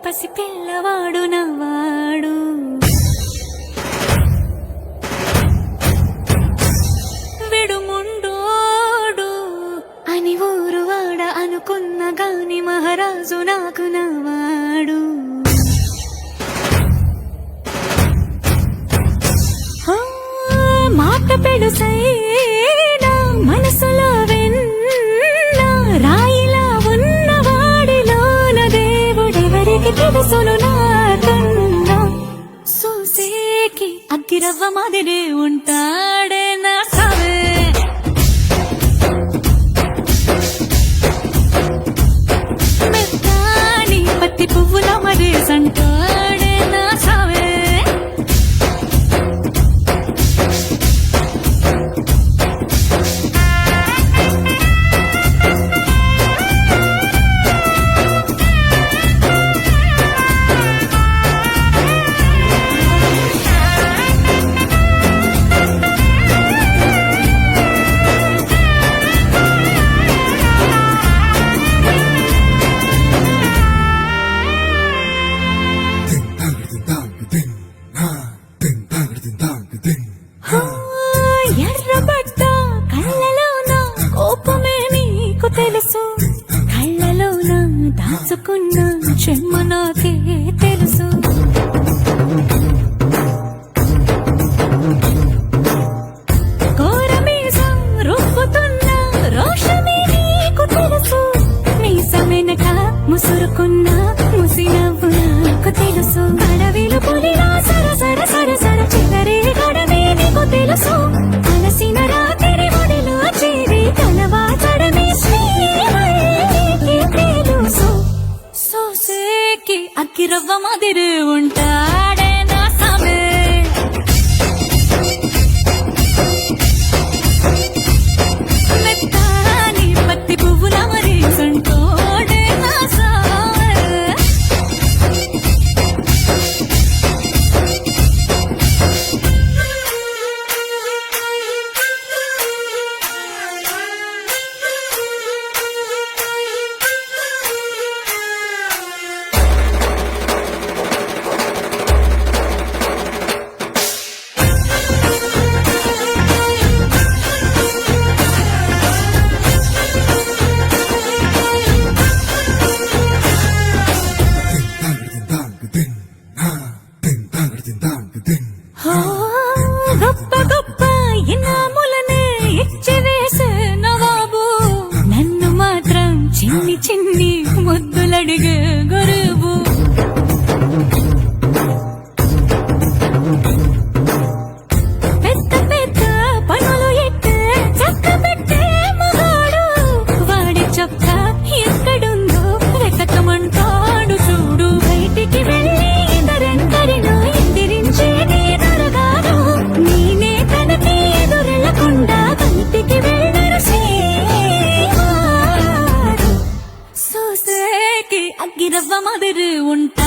పసి పిల్లవాడు నవ్వాడు. విడుముండోడు అని ఊరు వాడ అనుకున్న గాని మహారాజు నాకు నవ్వాడు. మాట పెడుసైనా మనసులో వెన్న రాయిలా ఉన్నవాడిలోన దేవుడెవరికి తెలుసును నాకన్నా. సూసేకి అగ్గిరవ్వ మాదిరి ఉంటాడే నా సావే. మెత్తాని పత్తి పువ్వుల మరి సంటాడే నా సావే. ఎర్రబడ్డ కళ్ళలోన కోపమే నీకు తెలుసు, కళ్ళలోన దాచుకున్న చెమ్మ నాకే తెలుసు. కోరమీసం రుబ్బుతున్న రోషమే నీకు తెలుసు, మీసమెనక ముసురుకున్న ముసినవ్వు నాకు తెలుసు. అడవిలు పులిలా సరసర సరసర చివరి గడమే నీకు తెలుసు. అలసిన రాత్రి ఒడిలో చేరి కలవాచడమే శ్రీకి తెలుసు. సోసేకి అగ్గిరవ్వ మాదిరి ఉంటాడే నా సామే. మెత్తాని పత్తి పువ్వుల మరి సంటోడే నా సామే. గొప్ప గొప్ప ఇనాములనే ఇచ్చి వేసే నవాబు, నన్ను మాత్రం చిన్ని చిన్ని ముద్దులడిగే గురువు. పెద్ద పెద్ద పనులు ఎట్టే చక్క పెట్టే మగాడు, వాడి చొక్క ఎక్కడుందో వెతకమంటాడు చూడు. బయటికి వెళ్ళి ఇద్దరెందరినో ఎదిరించేది దొరగాడు, నేనే తనకి ఎదురెళ్ళకుండా బయటికి వెళ్ళరు శ్రీవారు. సోసేకి అగ్గిరవ్వ మాదిరి ఉంటా.